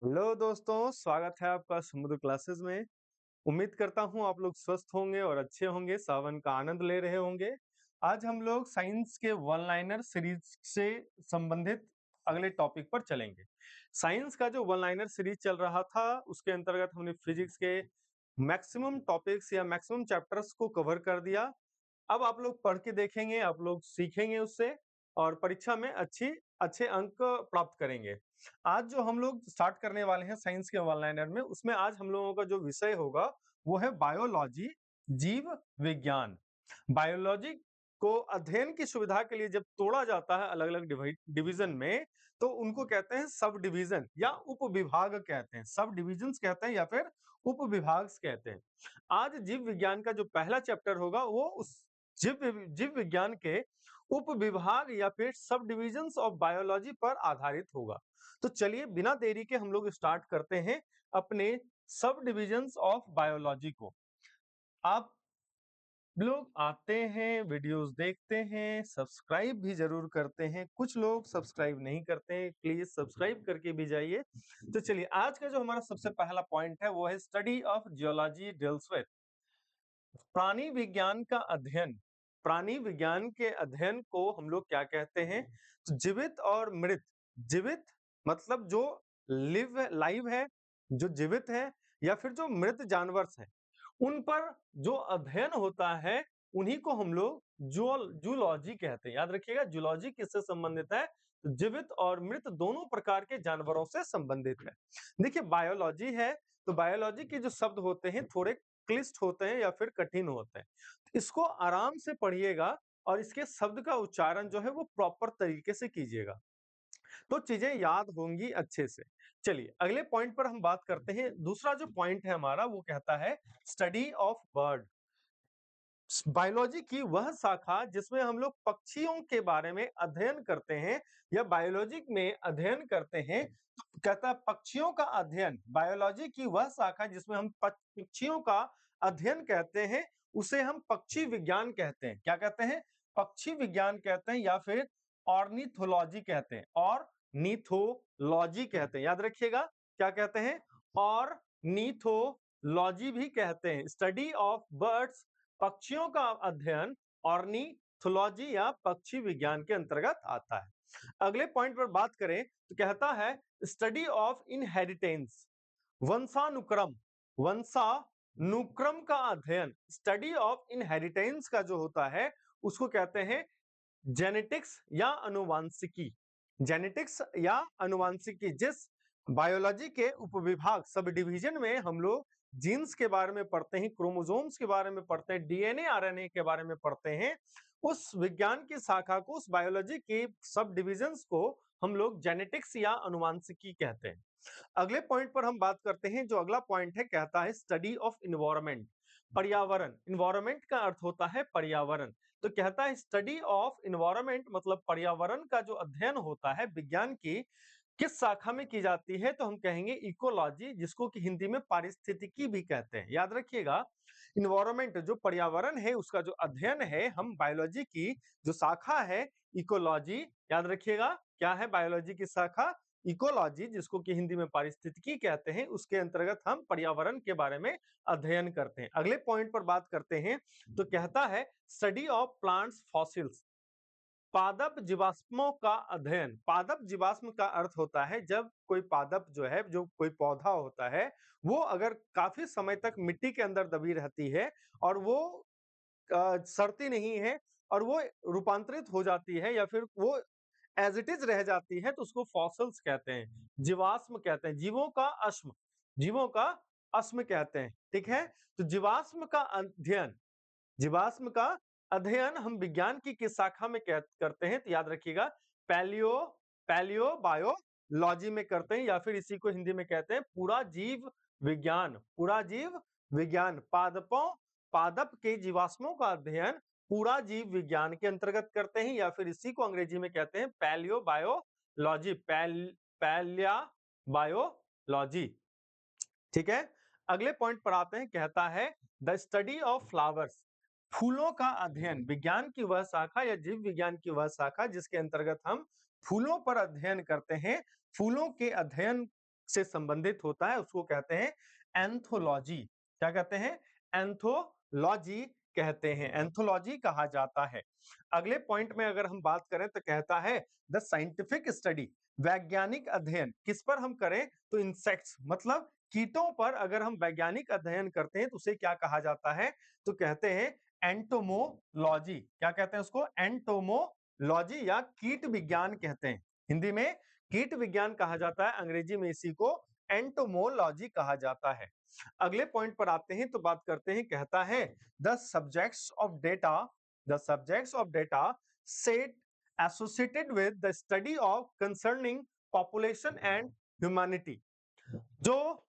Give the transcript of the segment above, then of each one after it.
Hello दोस्तों, स्वागत है आपका समुद्र क्लासेस में। उम्मीद करता हूँ आप लोग स्वस्थ होंगे और अच्छे होंगे, सावन का आनंद ले रहे होंगे। आज हम लोग साइंस के वन लाइनर सीरीज से संबंधित अगले टॉपिक पर चलेंगे। साइंस का जो वन लाइनर सीरीज चल रहा था उसके अंतर्गत हमने फिजिक्स के मैक्सिमम टॉपिक्स या मैक्सिमम चैप्टर्स को कवर कर दिया। अब आप लोग पढ़ के देखेंगे, आप लोग सीखेंगे उससे और परीक्षा में अच्छे अंक प्राप्त करेंगे। आज जो हम लोग स्टार्ट करने वाले हैं साइंस के वन लाइनर में, उसमें आज हम लोगों का जो विषय होगा वो है बायोलॉजी, जीव विज्ञान। बायोलॉजी को अध्ययन की सुविधा के लिए जब तोड़ा जाता है अलग-अलग डिवीजन में, तो उनको कहते हैं सब डिवीजन या उप विभाग कहते हैं। सब डिविजन्स कहते हैं या फिर उप विभाग कहते हैं। आज जीव विज्ञान का जो पहला चैप्टर होगा वो उस जीव विज्ञान के उप विभाग या फिर सब डिविजन्स ऑफ बायोलॉजी पर आधारित होगा। तो चलिए बिना देरी के हम लोग स्टार्ट करते हैं अपने सब डिविजन्स ऑफ बायोलॉजी को। आप लोग आते हैं, वीडियोस देखते हैं, सब्सक्राइब भी जरूर करते हैं। कुछ लोग सब्सक्राइब नहीं करते हैं, प्लीज सब्सक्राइब करके भी जाइए। तो चलिए आज का जो हमारा सबसे पहला पॉइंट है वो है study of geology deals with प्राणी विज्ञान का अध्ययन। प्राणी विज्ञान के अध्ययन को हम लोग क्या कहते हैं? तो जीवित और मृत। जीवित मतलब जो लाइव है, जो जीवित है, या फिर जो मृत जानवर है, उन पर जो अध्ययन होता है उन्हीं को हम लोग जूलॉजी कहते हैं। याद रखिएगा, जूलॉजी किससे संबंधित है? जीवित और मृत दोनों प्रकार के जानवरों से संबंधित है। देखिए बायोलॉजी है, तो बायोलॉजी के जो शब्द होते हैं थोड़े क्लिष्ट होते हैं या फिर कठिन होते हैं। इसको आराम से पढ़िएगा और इसके शब्द का उच्चारण जो है वो प्रॉपर तरीके से कीजिएगा, तो चीजें याद होंगी अच्छे से। चलिए अगले पॉइंट पर हम बात करते हैं। दूसरा जो पॉइंट है हमारा वो कहता है स्टडी ऑफ बर्ड। बायोलॉजी की वह शाखा जिसमें हम लोग पक्षियों के बारे में अध्ययन करते हैं या बायोलॉजी में अध्ययन करते हैं, तो कहता है पक्षियों का अध्ययन। बायोलॉजी की वह शाखा जिसमें हम पक्षियों का अध्ययन कहते हैं उसे हम पक्षी विज्ञान कहते हैं। क्या कहते हैं? पक्षी विज्ञान कहते हैं या फिर ऑर्निथोलॉजी कहते हैं। ऑर्निथोलॉजी कहते हैं, याद रखिएगा क्या कहते हैं? ऑर्निथोलॉजी भी कहते हैं। स्टडी ऑफ बर्ड्स, पक्षियों का अध्ययन ऑर्निथोलॉजी या पक्षी विज्ञान के अंतर्गत आता है। अगले पॉइंट पर बात करें तो कहता है स्टडी ऑफ इनहेरिटेंस, वंशानुक्रम। वंशानुक्रम का अध्ययन, स्टडी ऑफ इनहेरिटेंस का जो होता है उसको कहते हैं जेनेटिक्स या अनुवांशिकी। जेनेटिक्स या अनुवांशिकी। जिस बायोलॉजी के उपविभाग सब डिवीजन में हम लोग जीन्स के बारे में पढ़ते हैं, क्रोमोसोम्स के बारे में पढ़ते हैं, डीएनए आरएनए के बारे में पढ़ते हैं, उस विज्ञान की शाखा को, उस बायोलॉजी के सब डिविजन्स को हम लोग जेनेटिक्स या अनुवांशिकी कहते हैं। अगले पॉइंट पर हम बात करते हैं। जो अगला पॉइंट है कहता है स्टडी ऑफ इन्वायरमेंट, पर्यावरण। इन्वायरमेंट का अर्थ होता है पर्यावरण। तो कहता है स्टडी ऑफ इन्वायरमेंट मतलब पर्यावरण का जो अध्ययन होता है विज्ञान की किस शाखा में की जाती है, तो हम कहेंगे इकोलॉजी, जिसको कि हिंदी में पारिस्थितिकी भी कहते हैं। याद रखिएगा, इन्वायरमेंट जो पर्यावरण है उसका जो अध्ययन है, हम बायोलॉजी की जो शाखा है इकोलॉजी, याद रखिएगा क्या है बायोलॉजी की शाखा? इकोलॉजी, जिसको कि हिंदी में पारिस्थितिकी कहते हैं, उसके अंतर्गत हम पर्यावरण के बारे में अध्ययन करते हैं। अगले पॉइंट पर बात करते हैं तो कहता है स्टडी ऑफ प्लांट्स फॉसिल्स, पादप जीवाश्मों का अध्ययन। पादप जीवाश्म का अर्थ होता है जब कोई पादप जो है, जो कोई पौधा होता है, वो अगर काफी समय तक मिट्टी के अंदर दबी रहती है और वो सड़ती नहीं है और वो रूपांतरित हो जाती है या फिर वो एज इट इज रह जाती है, तो उसको फॉसिल्स कहते हैं, जीवाश्म कहते हैं, जीवों का अश्म, जीवों का अश्म कहते हैं। ठीक है, तो जीवाश्म का अध्ययन, जीवाश्म का अध्ययन हम विज्ञान की किस शाखा में करते हैं? तो याद रखिएगा पैलियो पैलियो बायोलॉजी में करते हैं या फिर इसी को हिंदी में कहते हैं पूरा जीव विज्ञान। पूरा जीव विज्ञान, पादप के जीवाश्मों का अध्ययन पूरा जीव विज्ञान के अंतर्गत करते हैं या फिर इसी को अंग्रेजी में कहते हैं पैलियो बायोलॉजी, पैलिया बायोलॉजी। ठीक है, अगले पॉइंट पर आते हैं। कहता है द स्टडी ऑफ फ्लावर्स, फूलों का अध्ययन। विज्ञान की वह शाखा या जीव विज्ञान की वह शाखा जिसके अंतर्गत हम फूलों पर अध्ययन करते हैं। फूलों के अध्ययन से संबंधित होता है उसको कहते हैं एंथोलॉजी। क्या कहते हैं? एंथोलॉजी कहते हैं, एंथोलॉजी कहा जाता है। अगले पॉइंट में अगर हम बात करें तो कहता है द साइंटिफिक स्टडी, वैज्ञानिक अध्ययन किस पर हम करें तो इंसेक्ट्स मतलब कीटों पर अगर हम वैज्ञानिक अध्ययन करते हैं तो उसे क्या कहा जाता है तो कहते हैं एंटोमोलॉजी। क्या कहते हैं उसको? एंटोमोलॉजी या कीट विज्ञान कहते हैं। हिंदी में कीट विज्ञान कहा जाता है, अंग्रेजी में इसी को एंटोमोलॉजी कहा जाता है। अगले पॉइंट पर आते हैं तो बात करते हैं, कहता है the subjects of data, the subjects of data set associated with the study of concerning population and humanity. जो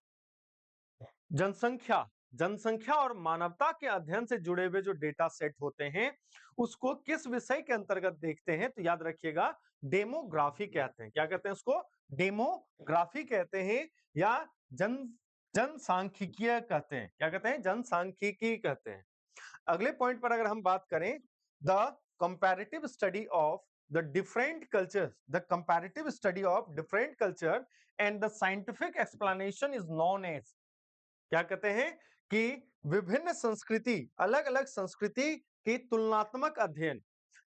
जनसंख्या जनसंख्या और मानवता के अध्ययन से जुड़े हुए जो डेटा सेट होते हैं उसको किस विषय के अंतर्गत देखते हैं तो याद रखिएगा डेमोग्राफी कहते हैं। क्या कहते हैं उसको? डेमोग्राफी कहते हैं या जन जनसांख्यिकीय कहते हैं। क्या कहते हैं? जनसांख्यिकी कहते हैं। अगले पॉइंट पर अगर हम बात करें the comparative study of the different cultures, the comparative study of different culture and the scientific explanation is known as. क्या कहते हैं कि विभिन्न संस्कृति, अलग अलग संस्कृति की तुलनात्मक अध्ययन,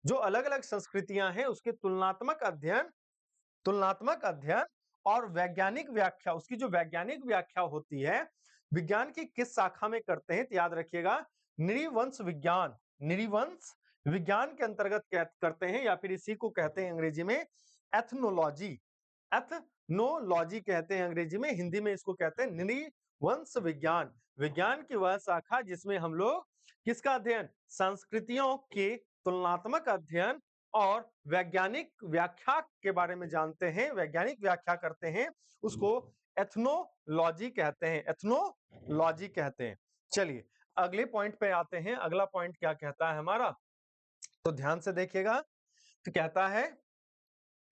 जो अलग अलग संस्कृतियां हैं उसके तुलनात्मक अध्ययन और वैज्ञानिक व्याख्या, उसकी जो वैज्ञानिक व्याख्या होती है विज्ञान की किस शाखा में करते हैं तो याद रखिएगा नृवंश विज्ञान, नृवंश विज्ञान के अंतर्गत करते हैं या फिर इसी को कहते हैं अंग्रेजी में एथनोलॉजी। एथनोलॉजी कहते हैं अंग्रेजी में, हिंदी में इसको कहते हैं नृवंश विज्ञान। विज्ञान की वह शाखा जिसमें हम लोग किसका अध्ययन? संस्कृतियों के तुलनात्मक अध्ययन और वैज्ञानिक व्याख्या के बारे में जानते हैं, वैज्ञानिक व्याख्या करते हैं, उसको एथनोलॉजी कहते हैं, एथनोलॉजी कहते हैं। चलिए अगले पॉइंट पे आते हैं। अगला पॉइंट क्या कहता है हमारा तो ध्यान से देखिएगा। तो कहता है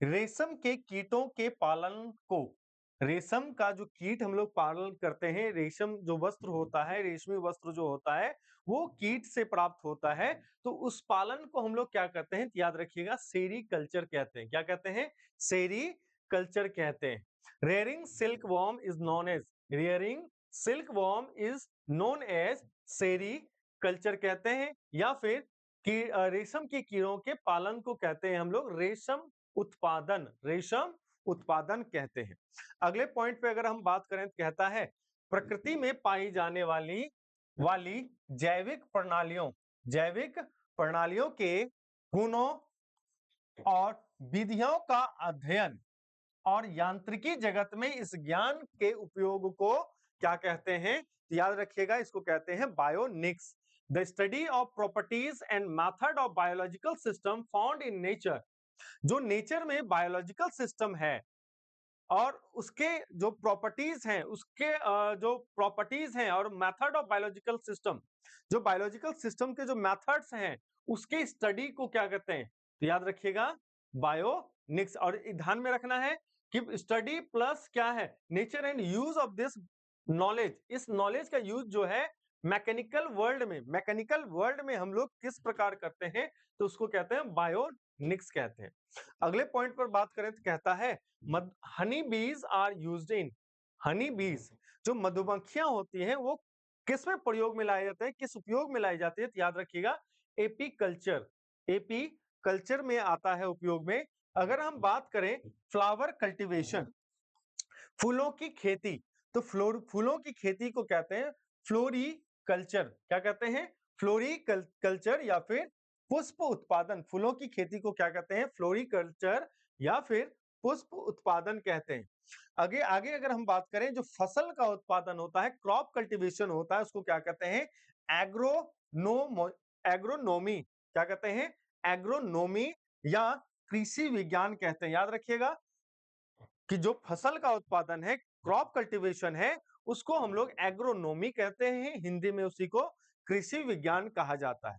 रेशम के कीटों के पालन को, रेशम का जो कीट हम लोग पालन करते हैं, रेशम जो वस्त्र होता है, रेशमी वस्त्र जो होता है वो कीट से प्राप्त होता है, तो उस पालन को हम लोग क्या कहते हैं याद रखिएगा सेरीकल्चर कहते हैं। क्या कहते हैं? सेरीकल्चर कहते हैं। Rearing silkworm is known as, rearing silkworm is known as sericulture कहते हैं, या फिर कि रेशम के कीड़ों के पालन को कहते हैं हम लोग रेशम उत्पादन, रेशम उत्पादन कहते हैं। अगले पॉइंट पे अगर हम बात करें तो कहता है प्रकृति में पाई जाने वाली जैविक प्रणालियों के गुणों और विधियों का अध्ययन और यांत्रिकी जगत में इस ज्ञान के उपयोग को क्या कहते हैं? याद रखिएगा इसको कहते हैं bionics. The study of properties and method of biological system found in nature, जो नेचर में बायोलॉजिकल सिस्टम है और उसके जो प्रॉपर्टीज हैं, उसके जो प्रॉपर्टीज हैं और मेथड ऑफ बायोलॉजिकल सिस्टम, जो बायोलॉजिकल सिस्टम के जो मेथड्स हैं उसके स्टडी को क्या कहते हैं तो याद रखिएगा बायोनिक्स। और ध्यान में रखना है कि स्टडी प्लस क्या है nature and use of this knowledge, इस नॉलेज का यूज जो है मैकेनिकल वर्ल्ड में हम लोग किस प्रकार करते हैं तो उसको कहते हैं बायोनिक्स कहते हैं। अगले पॉइंट पर बात करें तो कहता है Honey bees are used in, Honey बीज जो मधुमक्खियां होती हैं वो किस में प्रयोग में लाए जाते हैं, किस उपयोग में लाई जाती है तो याद रखिएगा एपीकल्चर, एपीकल्चर में आता है उपयोग में। अगर हम बात करें फ्लावर कल्टीवेशन, फूलों की खेती, तो फूलों की खेती को कहते हैं फ्लोरीकल्चर। क्या कहते हैं? फ्लोरीकल्चर या फिर पुष्प उत्पादन, फूलों की खेती को क्या कहते हैं? फ्लोरीकल्चर या फिर पुष्प उत्पादन कहते हैं। आगे आगे अगर हम बात करें जो फसल का उत्पादन होता है, क्रॉप कल्टीवेशन होता है, उसको क्या कहते हैं? एग्रोनोमी। क्या कहते हैं? एग्रोनोमी या कृषि विज्ञान कहते हैं। याद रखिएगा कि जो फसल का उत्पादन है, क्रॉप कल्टीवेशन है, उसको हम लोग एग्रोनोमी कहते हैं, हिंदी में उसी को कृषि विज्ञान कहा जाता है।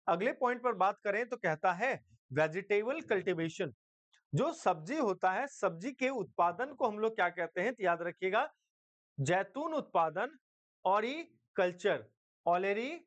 अगले पॉइंट पर बात करें तो कहता है वेजिटेबल कल्टीवेशन, जो सब्जी होता है, सब्जी के उत्पादन को हम लोग क्या कहते हैं तो याद रखिएगा जैतून उत्पादन, ऑरिकल्चर, ऑलेरी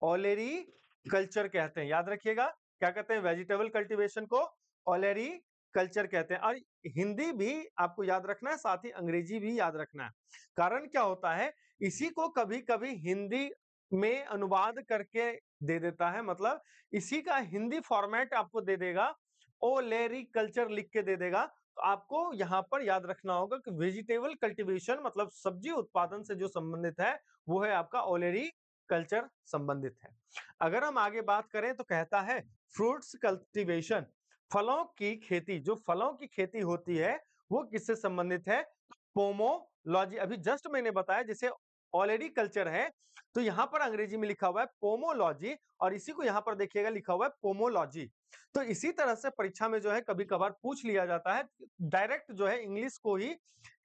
ऑलेरी कल्चर कहते हैं। याद रखिएगा क्या कहते हैं वेजिटेबल कल्टीवेशन को? ऑलेरी कल्चर कहते हैं। और हिंदी भी आपको याद रखना है, साथ ही अंग्रेजी भी याद रखना है। कारण क्या होता है, इसी को कभी-कभी हिंदी में अनुवाद करके दे देता है, मतलब इसी का हिंदी फॉर्मेट आपको दे देगा, ओलेरी कल्चर लिख के दे देगा। तो आपको यहाँ पर याद रखना होगा कि वेजिटेबल कल्टीवेशन मतलब सब्जी उत्पादन से जो संबंधित है, वो है आपका ओलेरी कल्चर संबंधित है। अगर हम आगे बात करें तो कहता है फ्रूट्स कल्टीवेशन, फलों की खेती, जो फलों की खेती होती है वो किससे संबंधित है? पोमोलॉजी। अभी जस्ट मैंने बताया जैसे ऑलरेडी कल्चर है, तो यहाँ पर अंग्रेजी में लिखा हुआ है पोमोलॉजी, और इसी को यहाँ पर देखिएगा लिखा हुआ है पोमोलॉजी। तो इसी तरह से परीक्षा में जो है कभी-कभार पूछ लिया जाता है, डायरेक्ट जो है इंग्लिश को ही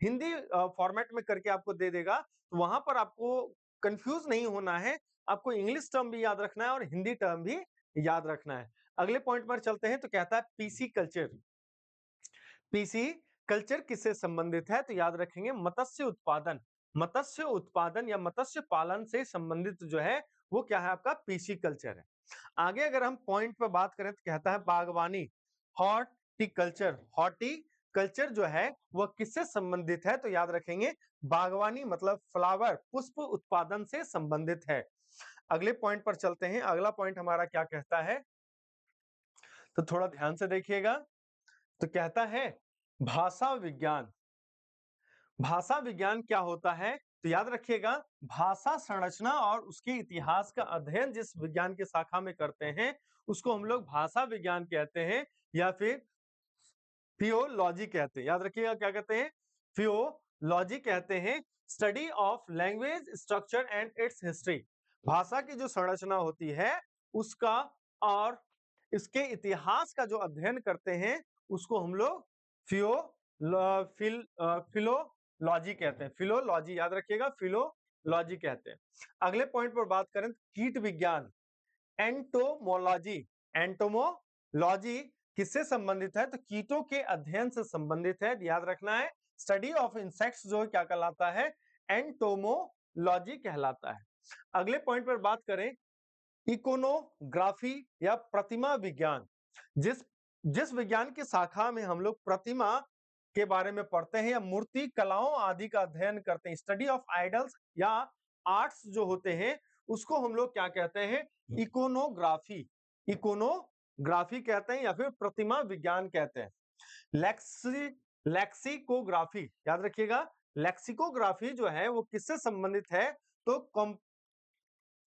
हिंदी फॉर्मेट में करके आपको दे देगा, तो वहां पर आपको कंफ्यूज नहीं होना है, आपको इंग्लिश टर्म भी याद रखना है और हिंदी टर्म भी याद रखना है। अगले पॉइंट पर चलते हैं, तो कहता है पीसी कल्चर। पीसी कल्चर किससे संबंधित है? तो याद रखेंगे मत्स्य उत्पादन। मत्स्य उत्पादन या मत्स्य पालन से संबंधित जो है वो क्या है? आपका पीसी कल्चर है। आगे अगर हम पॉइंट पर बात करें तो कहता है बागवानी, हॉर्टिकल्चर। हॉर्टिकल्चर जो है वह किससे संबंधित है? तो याद रखेंगे बागवानी मतलब फ्लावर, पुष्प उत्पादन से संबंधित है। अगले पॉइंट पर चलते हैं। अगला पॉइंट हमारा क्या कहता है, तो थोड़ा ध्यान से देखिएगा। तो कहता है भाषा विज्ञान। भाषा विज्ञान क्या होता है? तो याद रखिएगा भाषा संरचना और उसके इतिहास का अध्ययन जिस विज्ञान की शाखा में करते हैं उसको हम लोग भाषा विज्ञान कहते हैं, या फिर फियोलॉजी कहते हैं। याद रखिएगा क्या कहते हैं? फियोलॉजी कहते हैं। Study of language structure and it's history. भाषा की जो संरचना होती है उसका और इसके इतिहास का जो अध्ययन करते हैं उसको हम लोग फियो फिलोलॉजी कहते हैं। फिलोलॉजी याद रखिएगा, फिलोलॉजी कहते हैं। अगले पॉइंट पर बात करें तो कीट विज्ञान, एंटोमोलॉजी। एंटोमोलॉजी किससे संबंधित है? तो कीटों के अध्ययन से संबंधित है, याद रखना है। स्टडी ऑफ इंसेक्ट्स जो क्या कहलाता है? एंटोमोलॉजी कहलाता है। अगले पॉइंट पर बात करें इकोनोग्राफी या प्रतिमा विज्ञान। जिस जिस विज्ञान की शाखा में हम लोग प्रतिमा के बारे में पढ़ते हैं या मूर्ति कलाओं आदि का अध्ययन करते हैं, स्टडी ऑफ आइडल्स या आर्ट्स जो होते हैं उसको हम लोग क्या कहते हैं? इकोनोग्राफी। इकोनोग्राफी कहते हैं या फिर प्रतिमा विज्ञान कहते हैं। लेक्सी लेक्सिकोग्राफी याद रखिएगा, लेक्सिकोग्राफी जो है वो किससे संबंधित है? तो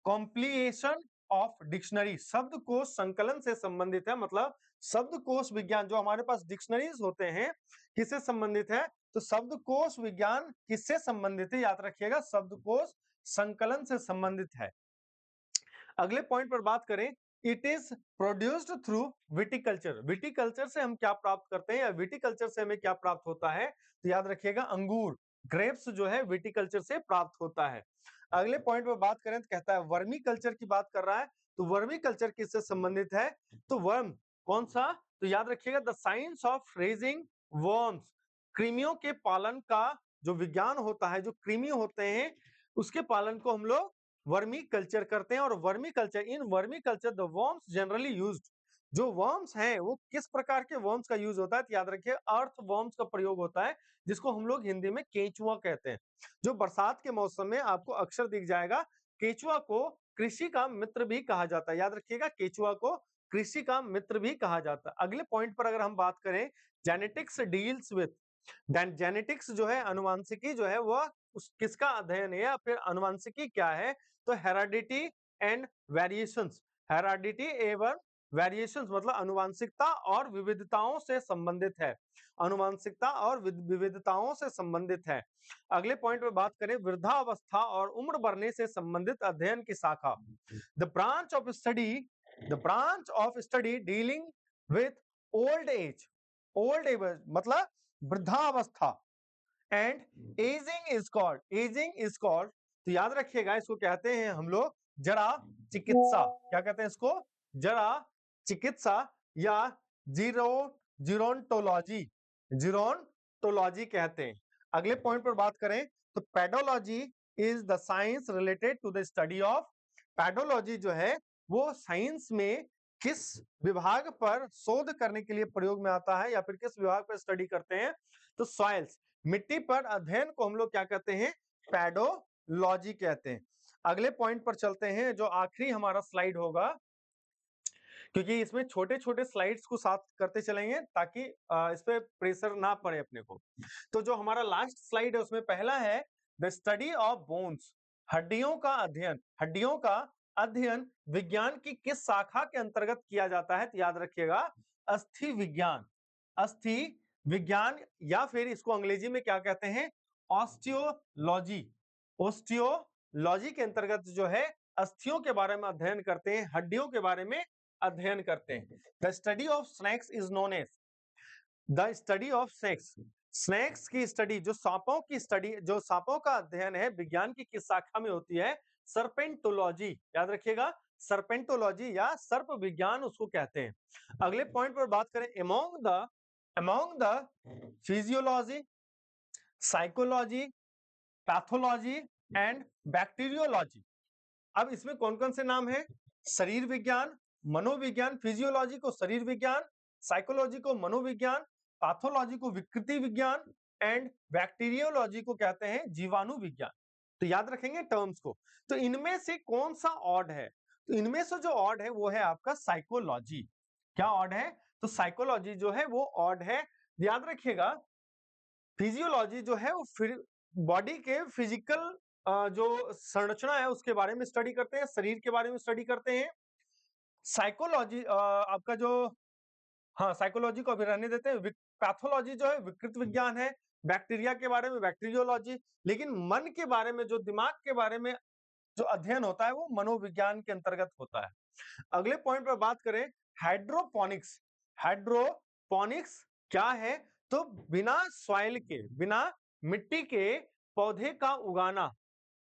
कॉम्प्लीएशन ऑफ डिक्शनरी, शब्दकोश संकलन से संबंधित है। मतलब शब्दकोश विज्ञान जो हमारे पास डिक्शनरीज होते हैं किससे संबंधित है? तो शब्दकोश विज्ञान किससे संबंधित है? याद रखिएगा शब्दकोश संकलन से संबंधित है। अगले पॉइंट पर बात करें, it is produced through viticulture. Viticulture से हम क्या प्राप्त करते हैं या विटिकल्चर से हमें क्या प्राप्त होता है? तो याद रखिएगा अंगूर, ग्रेप्स जो है विटिकल्चर से प्राप्त होता है। अगले पॉइंट पर बात करें तो कहता है वर्मी कल्चर की बात कर रहा है। तो वर्मी कल्चर किससे संबंधित है? तो वर्म कौन सा? तो याद रखिएगा the science of raising worms. कृमियों के पालन का जो विज्ञान होता है, जो कृमि होते हैं उसके पालन को हम लोग वर्मी कल्चर करते हैं। और vermi culture, in vermi culture the worms generally used, जो वर्म्स हैं वो किस प्रकार के वर्म्स का यूज होता है? तो याद रखिए अर्थ वर्म्स का प्रयोग होता है, जिसको हम लोग हिंदी में केंचुआ कहते हैं, जो बरसात के मौसम में आपको अक्सर दिख जाएगा। केंचुआ को कृषि का मित्र भी कहा जाता है। याद रखिएगा केंचुआ को कृषि का मित्र भी कहा जाता है। अगले पॉइंट पर अगर हम बात करें, जेनेटिक्स डील्स विथ, जेनेटिक्स जो है अनुवांशिकी जो है वह उस किसका अध्ययन है या फिर अनुवांशिकी क्या है? तो हेरिडिटी एंड वेरिएशंस। हेरिडिटी एवं वेरिएशंस मतलब अनुवांशिकता और विविधताओं से संबंधित है। अनुवांशिकता और विविधताओं से संबंधित है। अगले पॉइंट पे बात करें, वृद्धावस्था और उम्र बढ़ने से संबंधित अध्ययन की शाखा। The branch of study, the branch of study dealing with old age. Old age मतलब वृद्धावस्था। एंड एजिंग इज कॉल्ड, तो याद रखिएगा इसको कहते हैं हम लोग जरा चिकित्सा। क्या कहते हैं इसको? जरा चिकित्सा या जीरो जीरोन्टोलॉजी, जीरोन्टोलॉजी कहते हैं। अगले पॉइंट पर बात करें तो pedology is the science related to the study of. Pedology जो है वो साइंस में किस विभाग पर शोध करने के लिए प्रयोग में आता है या फिर किस विभाग पर स्टडी करते हैं? तो सॉइल्स, मिट्टी पर अध्ययन को हम लोग क्या कहते हैं? पैडोलॉजी कहते हैं। अगले पॉइंट पर चलते हैं, जो आखिरी हमारा स्लाइड होगा, क्योंकि इसमें छोटे-छोटे स्लाइड्स को साथ करते चलेंगे ताकि इस पे प्रेशर ना पड़े अपने को। तो जो हमारा लास्ट स्लाइड है उसमें पहला है द स्टडी ऑफ बोन्स, हड्डियों का अध्ययन। हड्डियों का अध्ययन विज्ञान की किस शाखा के अंतर्गत किया जाता है? तो याद रखिएगा, अस्थि विज्ञान। अस्थि विज्ञान, या फिर इसको अंग्रेजी में क्या कहते हैं? ऑस्टियोलॉजी। ऑस्टियोलॉजी के अंतर्गत जो है अस्थियों के बारे में अध्ययन करते हैं, हड्डियों के बारे में अध्ययन करते हैं। The study of snakes is known as the study of snakes. Snakes की स्टडी, जो सांपों की स्टडी, जो सांपों का अध्ययन है, विज्ञान की किस शाखा में होती है? सर्पेंटोलॉजी। याद रखिएगा, सर्पेंटोलॉजी या सर्प विज्ञान उसको कहते हैं। अगले पॉइंट पर बात करें, among the physiology, psychology, pathology and bacteriology. अब इसमें कौन-कौन से नाम हैं? शरीर विज्ञान, मनोविज्ञान, फिजियोलॉजी को शरीर विज्ञान, साइकोलॉजी को मनोविज्ञान, पैथोलॉजी को विकृति विज्ञान एंड बैक्टीरियोलॉजी को कहते हैं जीवाणु विज्ञान। तो याद रखेंगे टर्म्स को। तो इनमें से कौन सा ऑड है? तो इनमें से जो ऑड है वो है आपका साइकोलॉजी। क्या ऑड है? तो साइकोलॉजी जो है वो ऑड है। याद रखिएगा, फिजियोलॉजी जो है वो फिर बॉडी के फिजिकल जो संरचना है उसके बारे में स्टडी करते हैं, शरीर के बारे में स्टडी करते हैं। साइकोलॉजी आपका जो, हाँ, साइकोलॉजी को अभी रहने देते हैं। पैथोलॉजी जो है विकृत विज्ञान है, बैक्टीरिया के बारे में बैक्टीरियोलॉजी, लेकिन मन के बारे में, जो दिमाग के बारे में जो अध्ययन होता है वो मनोविज्ञान के अंतर्गत होता है। अगले पॉइंट पर बात करें, हाइड्रोपोनिक्स। हाइड्रोपोनिक्स क्या है? तो बिना सॉइल के, बिना मिट्टी के पौधे का उगाना,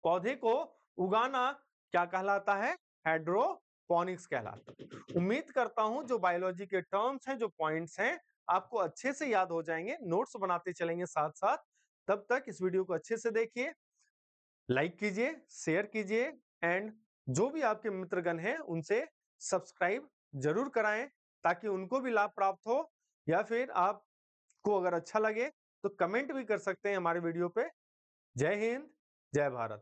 पौधे को उगाना क्या कहलाता है? हाइड्रोपोनिक्स कहलाता है। उम्मीद करता हूं जो बायोलॉजी के टर्म्स हैं, जो पॉइंट्स हैं, आपको अच्छे से याद हो जाएंगे। नोट्स बनाते चलेंगे साथ साथ। तब तक इस वीडियो को अच्छे से देखिए, लाइक कीजिए, शेयर कीजिए एंड जो भी आपके मित्रगण हैं उनसे सब्सक्राइब जरूर कराएं ताकि उनको भी लाभ प्राप्त हो। या फिर आपको अगर अच्छा लगे तो कमेंट भी कर सकते हैं हमारे वीडियो पे। जय हिंद, जय भारत।